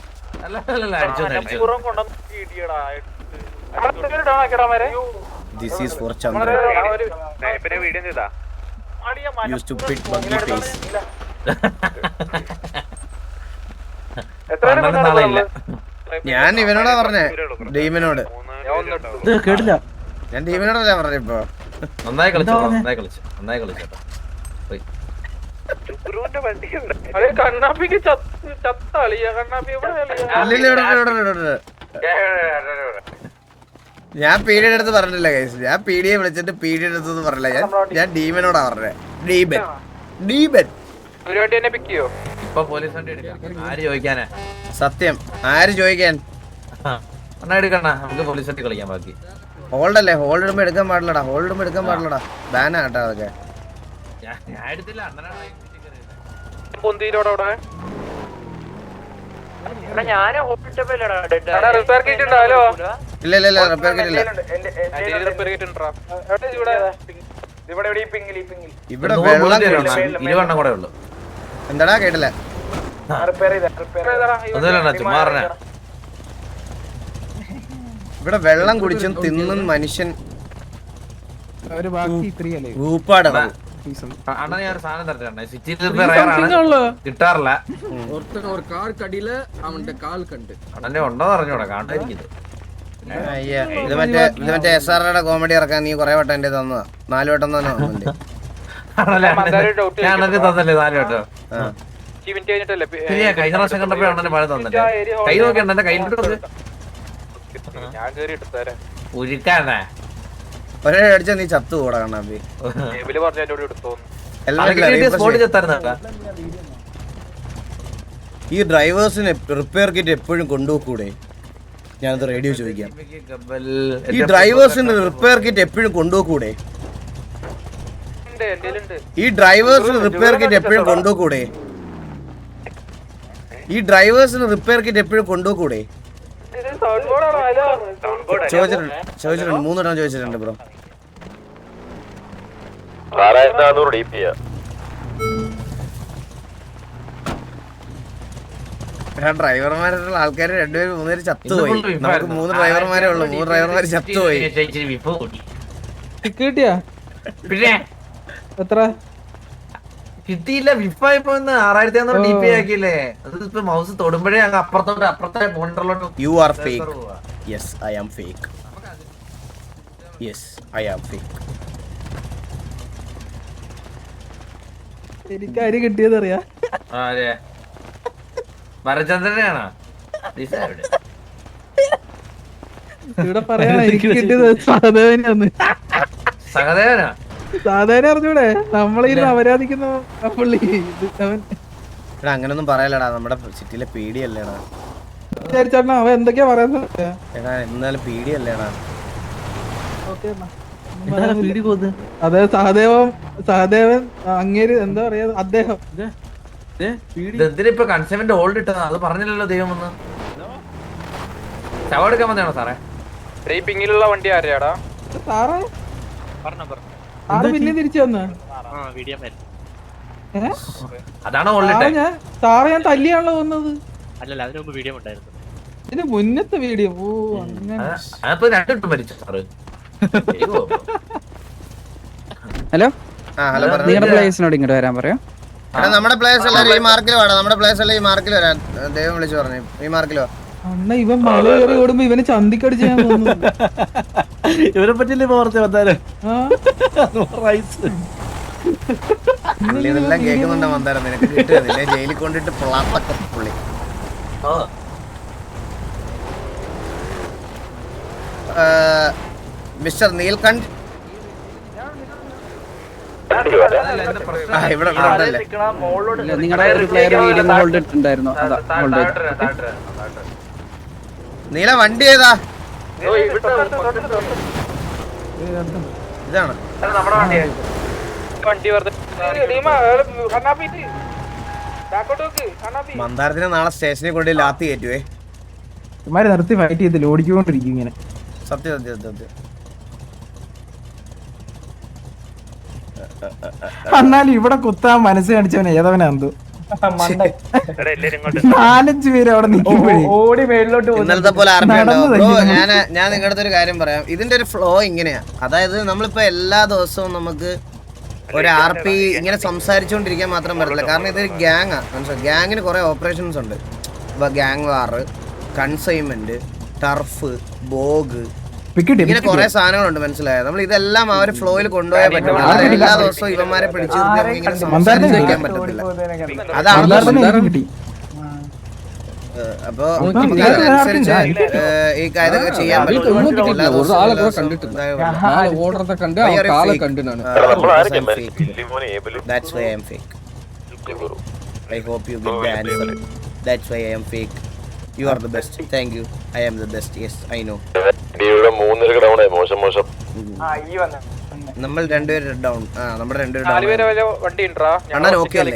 This is for Chandra. Video ചെയ്താ You stupid monkey face. ഞാൻ ഇവനോടാ പറഞ്ഞേ, ഡീമിനോട്. കേട്ടില്ല. ഞാൻ ടീമിനോടല്ലേ പറഞ്ഞ. ഇപ്പൊ നന്നായി കളിച്ചു. കണ്ണാപ്പിക്ക് ചത്തളിയ. കണ്ണാപ്പി ഞാൻ പീഡിയുടെ അടുത്ത് പറഞ്ഞില്ല ഗൈസ്. ഞാൻ പീഡിയെ വിളിച്ചിട്ട് പീഡിയുടെ അടുത്ത് പറഞ്ഞില്ല. ഞാൻ ഡീമനോടാ പറഞ്ഞേ. ഡീമൻ ഇപ്പൊ പോലീസ് വണ്ടി എടുക്കാം. ആര് ചോദിക്കാനാ? സത്യം ആര് ചോദിക്കാൻ? അണ്ണാ എടുക്കണ നമുക്ക് പോലീസ് സെറ്റ് കളിക്കാൻ ബാക്കി. ഹോൾഡ് അല്ലേ, ഹോൾഡ് ഇടുമ്പോ എടുക്കാൻ പാടില്ലടാ, ഹോൾഡ് ഇടുമ്പോ എടുക്കാൻ പാടില്ലടാ, ബാനാ കേട്ടോ അതൊക്കെ. ഞാൻ എടുത്തില്ല, അണ്ണനാണ് പൊന്തിയിലോടെ ഇല്ല ഇല്ല ഇല്ല റിപ്പയർ കിട്ടില്ല. ഇവിടെ വെള്ളം കുടിച്ചു. 20 കൂടെ ഉള്ളു. എന്താടാ കേട്ടില്ല? ഒന്നുമില്ല ചുമ്മാ പറഞ്ഞ. ഇവിടെ വെള്ളം കുടിച്ചും തിന്നും മനുഷ്യൻ ഒരു ബാക്കി 3 അല്ലേ ഗ്രൂപ്പാടാണ്. അണ്ണൻ ഞാൻ ഒരു സാധനം തരട്ടെ, സിറ്റിയിൽ കിട്ടാറില്ല. ஒருத்தன் ஒரு கார் கடியில அவன்கிட்ட கால் கண்டு അണ്ണനെ ഉണ്ടോന്ന് അറിഞ്ഞൂടാ, കാണാതിരിക്കുന്നത്. ഇത് മറ്റേ SRയുടെ കോമഡി ഇറക്കാൻ നീ കൊറേ വട്ടം എന്റെ തന്നതാ, 4 വട്ടം തന്നെ തന്നില്ലേ? ഞാൻ അണ്ണക്ക് തന്നല്ലേ 4 വട്ടം. ശരിയാ, കഴിഞ്ഞ പ്രാവശ്യം കണ്ടപ്പോ അണ്ണനെ മഴ തന്നല്ലേ. കൈ നോക്കിയുണ്ട് എന്റെ കയ്യിലോട്ട് ഉരുക്കാണേ. ഒരേ അടിച്ചാ നീ ചത്തു കൂടാ കണ്ണാപ്പി. സ്പോട്ട് ചെത്താറുണ്ട്. ഈ ഡ്രൈവേഴ്സിന് റിപ്പയർ കിറ്റ് എപ്പോഴും കൊണ്ടുപോകൂടെ? ഞാനത് റേഡിയോ ചോദിക്കാം. ഈ ഡ്രൈവേഴ്സിന് റിപ്പയർ കിറ്റ് എപ്പോഴും കൊണ്ടുപോകൂടെ? ഈ ഡ്രൈവേഴ്സിന് റിപ്പയർ കിറ്റ് എപ്പോഴും കൊണ്ടുപോകൂടെ? ഈ ഡ്രൈവേഴ്സിന് റിപ്പയർ കിറ്റ് എപ്പോഴും കൊണ്ടുപോകൂടെ? ചോദിച്ചിട്ടുണ്ട് 3 വട്ടം ചോദിച്ചിട്ടുണ്ട് ബ്രോ. 6400 DP. ഡ്രൈവർമാരായിട്ടുള്ള ആൾക്കാര് 2 പേര് 3 പേര് ചത്തുപോയി. നമുക്ക് 3 ഡ്രൈവർമാരേ ഉള്ളൂ, 3 ഡ്രൈവർമാര് ചത്തുപോയി. കിട്ടിയാ പിന്നെ എത്ര കിട്ടിയില്ല, വിഫായിപ്പോ 6500 DP ആക്കിയില്ലേ. അതിപ്പോ മൗസ് തൊടുമ്പോഴേ അങ്ങ് അപ്പുറത്തെ മോണിറ്ററിലോട്ട്. You are fake. Yes, I am fake. Yes, I am fake. എനിക്ക് അരി കിട്ടിയതറിയാ? ഭരചന്ദ്രനെയാണോ ഇവിടെ പറയാ എനിക്ക് കിട്ടിയത് സഹദേവനാന്ന്. സഹദേവനാ? സാധാരണ അറിഞ്ഞൂടെ നമ്മളിരുന്ന് അപരാധിക്കുന്ന പുള്ളി. അങ്ങനൊന്നും പറയലടാ, നമ്മുടെ സിറ്റിയിലെ പീഡിയല്ലേടാ. വിചാരിച്ചാ അവൻ എന്തൊക്കെയാ പറയുന്നത്? എടാ എന്നാലും പീഡിയല്ലേടാ. അതെ സഹദേവൻ അങ്ങേര് എന്താ പറയാ അദ്ദേഹം എന്തിനിപ്പൊ കൺസ്യൂമറിന്റെ ഹോൾഡ് ഇട്ടതാ? അത് പറഞ്ഞില്ലല്ലോ ദൈവം ഒന്ന്. ശവം എടുക്കാൻ വന്നതാണോ സാറേ? പിങ്ങിലുള്ള വണ്ടി ആരെയാടാ? സാറേ സാറ് പിന്നെ തിരിച്ചു വന്ന അതാണോ ഹോൾഡ് ഇട്ടേ? സാറ് ഞാൻ തല്ലിയാണല്ലോ വന്നത്. അല്ലല്ല, അതിന് മുമ്പ് വീഡിയോ ഉണ്ടായിരുന്നു. ഇതിന് മുന്നത്തെ വീഡിയോ. ഓ അങ്ങനെ. അതിപ്പോ 2 വട്ടം മരിച്ചു സാറ്. ഹലോ, ഹലോ നിങ്ങളുടെ പ്ലേസിനോട് ഇങ്ങോട്ട് വരാൻ പറയാം. എടാ നമ്മുടെ പ്ലേസ് എല്ലാവരും ഈ മാർക്കിൽ വേണം, നമ്മുടെ പ്ലേസ് എല്ലാം ഈ മാർക്കിൽ വരാൻ ദൈവം വിളിച്ചു പറഞ്ഞു. ഈ മാർക്കിലോ അണ്ണ ഇവൻ മല കയറി ഓടുമ്പോ ഇവനെ ചന്തിക്കടിച്ച് ഞാൻ തോന്നുന്നു. ഇവരെ പറ്റില്ലേ ഓർത്ത് വന്നാലും പുള്ളി ഇതെല്ലാം കേൾക്കുന്നുണ്ടോ മന്ദാരം? നിനക്ക് കിട്ടുന്നില്ലേ ജയിലിൽ കൊണ്ടിട്ട് പൊള്ളാത്തൊക്കെ പുള്ളി. മിസ്റ്റർ നീൽകണ്ഠ് ഇവിടെ ഉണ്ടല്ലേ? നിങ്ങളുടെ ഒരു പ്ലെയർ വീഡിയോ ഹോൾഡ് ഇട്ടുണ്ടായിരുന്നു. നീല വണ്ടി ഏതാ? ഇതാണ് മന്ദാരത്തിനെ നാളെ സ്റ്റേഷനിൽ കൊണ്ട് ലാത്തി കയറ്റുവേ. ഇമാര് നിർത്തി ഫൈറ്റ് ചെയ്തില്ല, ഓടിക്കൊണ്ടിരിക്കും ഇങ്ങനെ. സത്യം സത്യം സത്യം. എന്നാലും ഇവിടെ കുത്താൻ മനസ്സ് കാണിച്ചവൻ ഏതവനാന്തോ. 4-5 പേര് അവിടെ നിൽക്കുമ്പോഴേ ഓടി മേളിലോട്ട്. ഇന്നലത്തെ പോലെ ആർമിയുണ്ടോ ബ്രോ? ഞാൻ നിങ്ങളുടെ ഒരു കാര്യം പറയാം. ഇതിന്റെ ഒരു ഫ്ലോ ഇങ്ങനെയാ. അതായത് നമ്മളിപ്പോ എല്ലാ ദിവസവും നമുക്ക് ഒരു RP ഇങ്ങനെ സംസാരിച്ചുകൊണ്ടിരിക്കാൻ മാത്രം പറ്റില്ല. കാരണം ഇതൊരു ഗ്യാങ്ങാ, മനസ്സിലായി? ഗ്യാങ്ങിന് കുറെ ഓപ്പറേഷൻസ് ഉണ്ട്. ഇപ്പൊ ഗ്യാങ് വാർ, കൺസൈൻമെന്റ്, ടർഫ്, ബോഗ്, ഇങ്ങനെ കുറെ സാധനങ്ങളുണ്ട്, മനസ്സിലായോ? നമ്മൾ ഇതെല്ലാം ആ ഒരു ഫ്ലോയിൽ കൊണ്ടുപോയാൽ പറ്റില്ല. എല്ലാ ദിവസവും ഇവന്മാരെ പിടിച്ചു ഇങ്ങനെ സംസാരിക്കാൻ പറ്റത്തില്ല. അതാണ് അപ്പൊ അനുസരിച്ച് ഈ കാര്യങ്ങൾ ചെയ്യാൻ പറ്റും. That's why I am fake. I hope you get the answer. That's why I am fake. You are the best. Thank you. I am the best. Yes I know. മൂന്നര ഡൗൺ മോശം മോശം. നമ്മൾ രണ്ടുപേരും ഡൗൺ. നമ്മുടെ രണ്ടുപേരും വണ്ടി ഉണ്ടോ? അണ്ണൻ okay അല്ലേ?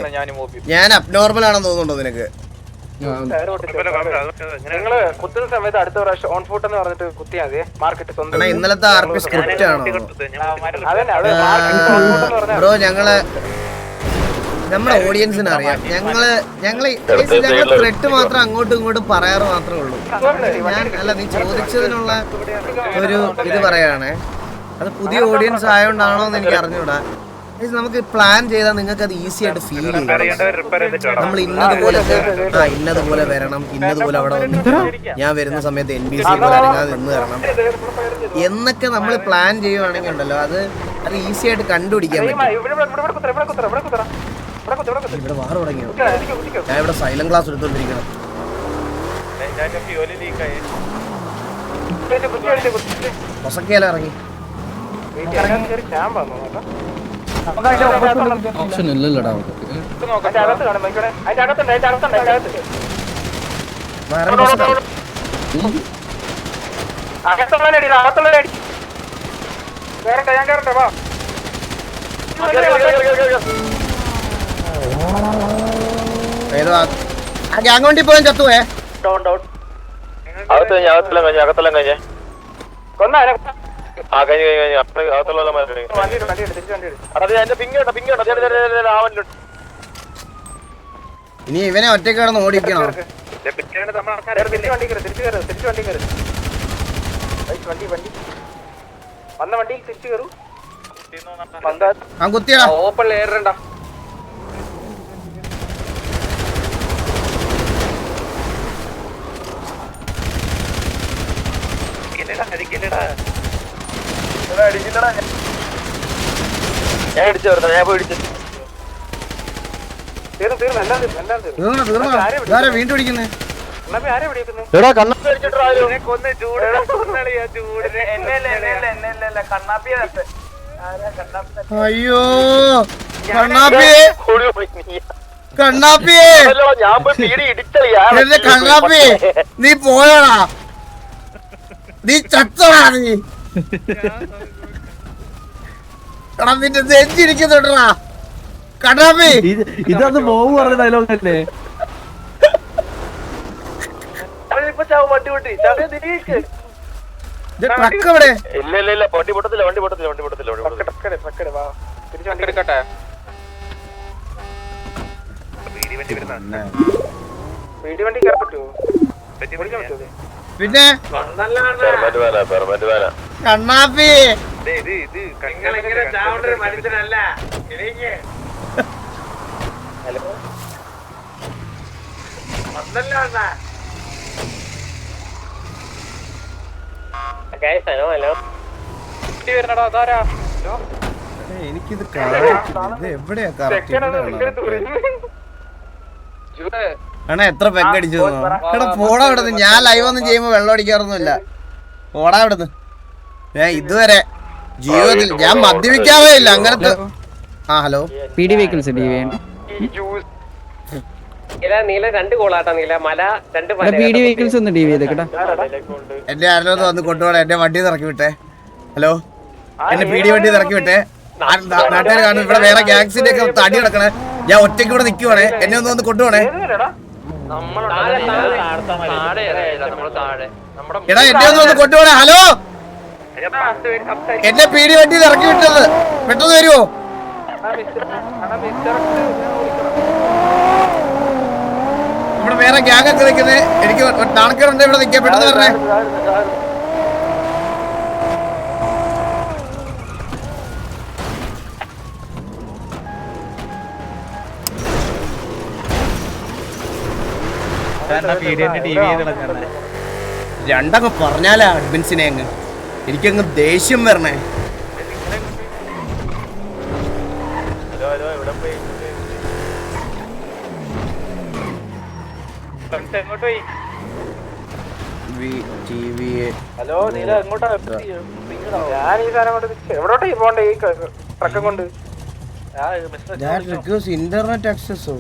ഞാൻ അബ്നോർമൽ ആണെന്ന് തോന്നുന്നുണ്ടോ നിനക്ക്? നിങ്ങള് കുത്തുന്ന സമയത്ത് അടുത്ത പ്രാവശ്യം ഓൺ ഫുട്ട് എന്ന് പറഞ്ഞിട്ട് കുത്തിയാൽ മതി. മാർക്കറ്റ് സ്വന്തം ഇന്നലത്തെ RP സ്ക്രിപ്റ്റ് ആണോ ബ്രോ? നമ്മുടെ ഓഡിയൻസിന് അറിയാം. ഞങ്ങള് ത്രെട്ട് മാത്രം അങ്ങോട്ടും ഇങ്ങോട്ടും പറയാറ് മാത്രമേ ഉള്ളൂ. നീ ചോദിച്ചതിനുള്ള ഒരു ഇത് പറയാണ്. അത് പുതിയ ഓഡിയൻസ് ആയതുകൊണ്ടാണോ എന്ന് എനിക്ക് അറിഞ്ഞൂടാ. നമുക്ക് പ്ലാൻ ചെയ്താൽ നിങ്ങൾക്ക് അത് ഈസി ആയിട്ട് ഫീൽ ചെയ്യും. നമ്മൾ ഇന്നതുപോലെ വരണം, ഇന്നതുപോലെ അവിടെ ഞാൻ വരുന്ന സമയത്ത് NBC ഇറങ്ങാതെ നിന്ന് തരണം എന്നൊക്കെ നമ്മൾ പ്ലാൻ ചെയ്യുവാണെങ്കിൽ ഉണ്ടല്ലോ, അത് ഈസി ആയിട്ട് കണ്ടുപിടിക്കാൻ പറ്റും. ഇവിടെ വാറ് തുടങ്ങിയോ? ഞാൻ ഇവിടെ സൈലന്റ് ക്ലാസ് എടുത്തോണ്ടിരിക്കണം. പൊസക്കേല ഇറങ്ങി. ഓപ്ഷൻ ഇല്ലല്ലോടാ. ഗ്യാങ് വണ്ടി പോയാൽ ചത്തുവേ. അകത്തെല്ലാം കഴിഞ്ഞേ. ഇനി ഇവനെ ഒറ്റയ്ക്ക് കിടന്ന് ഓടിക്കണോ? കുത്തിയടാ. ഓപ്പൺ ഏറണ്ട. വീണ്ടും പിടിക്കുന്നേ. അയ്യോ കണ്ണാപ്പിയെ കണ്ണാപ്പിയെ നീ പോയടാ. നീ ചത്തോടാ. നീ നിന്റെ നെഞ്ചിരിക്കുന്നുണ്ടാ കണ്ണാപ്പി. ഇതൊന്ന് പോകും പറഞ്ഞ ഡയലോഗ് അല്ലേ? ട്രക്ക് എവിടെ? ഇല്ല വണ്ടി പൊട്ടത്തില്ല. പിന്നെ കണ്ണാപ്പി എനിക്കിത് എവിടെയാ അണ്ണാ എത്ര പെക്കടിച്ചു? എടാ പോടാ ഇവിടുന്ന്. ഞാൻ ലൈവ് ഒന്നും ചെയ്യുമ്പോ വെള്ളം അടിക്കാറൊന്നുമില്ല. പോടാ ഇവിടുന്ന്. ഞാൻ ഇതുവരെ ജീവിതത്തിൽ ഞാൻ മദ്യപിക്കാവേ ഇല്ല അങ്ങനത്തെ. Hello PD vehicles PD vehicles ഒന്ന് DV ചെയ്തേക്കട്ടാ. എന്റെ ആരോ വന്ന് കൊണ്ടുപോകണം. എന്റെ വണ്ടി ഇറക്കി വിട്ടെ. ഹലോ എന്റെ PD വണ്ടി ഇറക്കി വിട്ടെ. നാട്ടുകാർ കാണും ഇവിടെ വേറെ ഗ്യാങ്സിന്റെ ഒക്കെ തടി കിടക്കണേ. ഞാൻ ഒറ്റയ്ക്ക് ഇവിടെ നിൽക്കുവാണേ. എന്നെ ഒന്ന് കൊണ്ടുപോണേ. എടാ എന്നെ ഒന്ന് കൊണ്ടുപോണേ. ഹലോ എന്റെ PD വണ്ടിയിൽ ഇറക്കി വിട്ടത് പെട്ടെന്ന് വരുമോ? ഇവിടെ വേറെ ഗ്യാങ് ഒക്കെ നിൽക്കുന്നത്. എനിക്ക് നാണക്കേടുണ്ട് ഇവിടെ നിൽക്കാൻ. പെട്ടെന്ന് പറഞ്ഞേ. രണ്ടങ്ങ് പറഞ്ഞാലാ അഡ്മിൻസിനെ അങ്ങ് എനിക്കങ്ങ് ദേഷ്യം വരണേ. ഹലോ നീല എങ്ങോട്ടാ? ഞാൻ ഈ സാധനം കൊണ്ട് എവിടോട്ടാ പോണ്ടേ? ഈ ട്രക്കം കൊണ്ട് ഇന്റർനെറ്റ് ആക്സസോ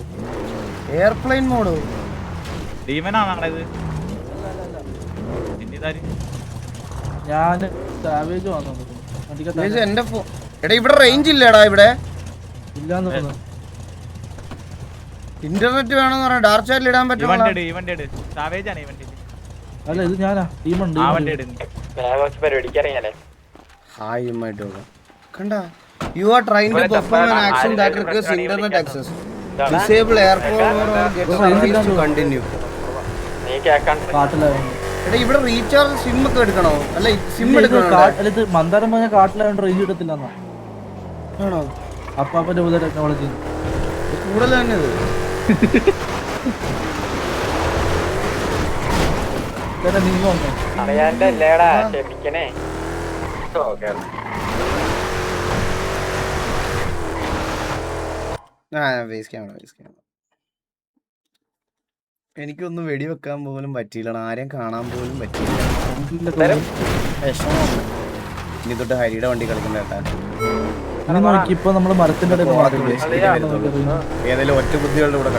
എയർപ്ലെയിൻ മോഡോ? ഞാൻ സാവേജ് വന്നു എന്റെ എടാ ഇവിടെ റേഞ്ച് ഇല്ലടാ ഇവിടെ ഇല്ലാന്ന് തോന്നുന്നു. ഇന്റർനെറ്റ് വേണമെന്ന് പറഞ്ഞാൽ ഡാർക്ക് ചാറ്റിൽ ഇടാൻ പറ്റുമോ അല്ല ഇത് ഞാനാ ടീമുണ്ട് ഹായ് കണ്ട you are trying to perform an action that requires internet access disable airport continue കാട്ടിലാ എടാ ഇവിടെ റീചാർജ് സിം ഒക്കെ എടുക്കണോ അല്ല സിം എടുക്കണോ അല്ല ഇത് മന്ദാരം പറഞ്ഞ കാട്ടിലായോണ്ട് റേഞ്ച് കിട്ടത്തില്ലെന്നാ ആണോ അപ്പാപ്പന്റെ പുതിയ ടെക്നോളജി കൂടുതൽ തന്നെ ഇത് നിങ്ങൾ വന്നോ അറിയാണ്ടല്ലേടാ ക്ഷമിക്കണേ വേസ്റ്റ് ക്യാമറ എനിക്കൊന്നും വെടിവെക്കാൻ പോലും പറ്റിയില്ല ആരെയും കാണാൻ പോലും പറ്റിയില്ല ഇനി തൊട്ട് ഹരിയുടെ വണ്ടി കളിക്കണ്ട കേട്ടാ നോക്കി ഇപ്പൊ നമ്മള് മരത്തിന്റെ ഇടയിൽ ഏതെങ്കിലും ഒറ്റ ബുദ്ധികളുടെ കൂടെ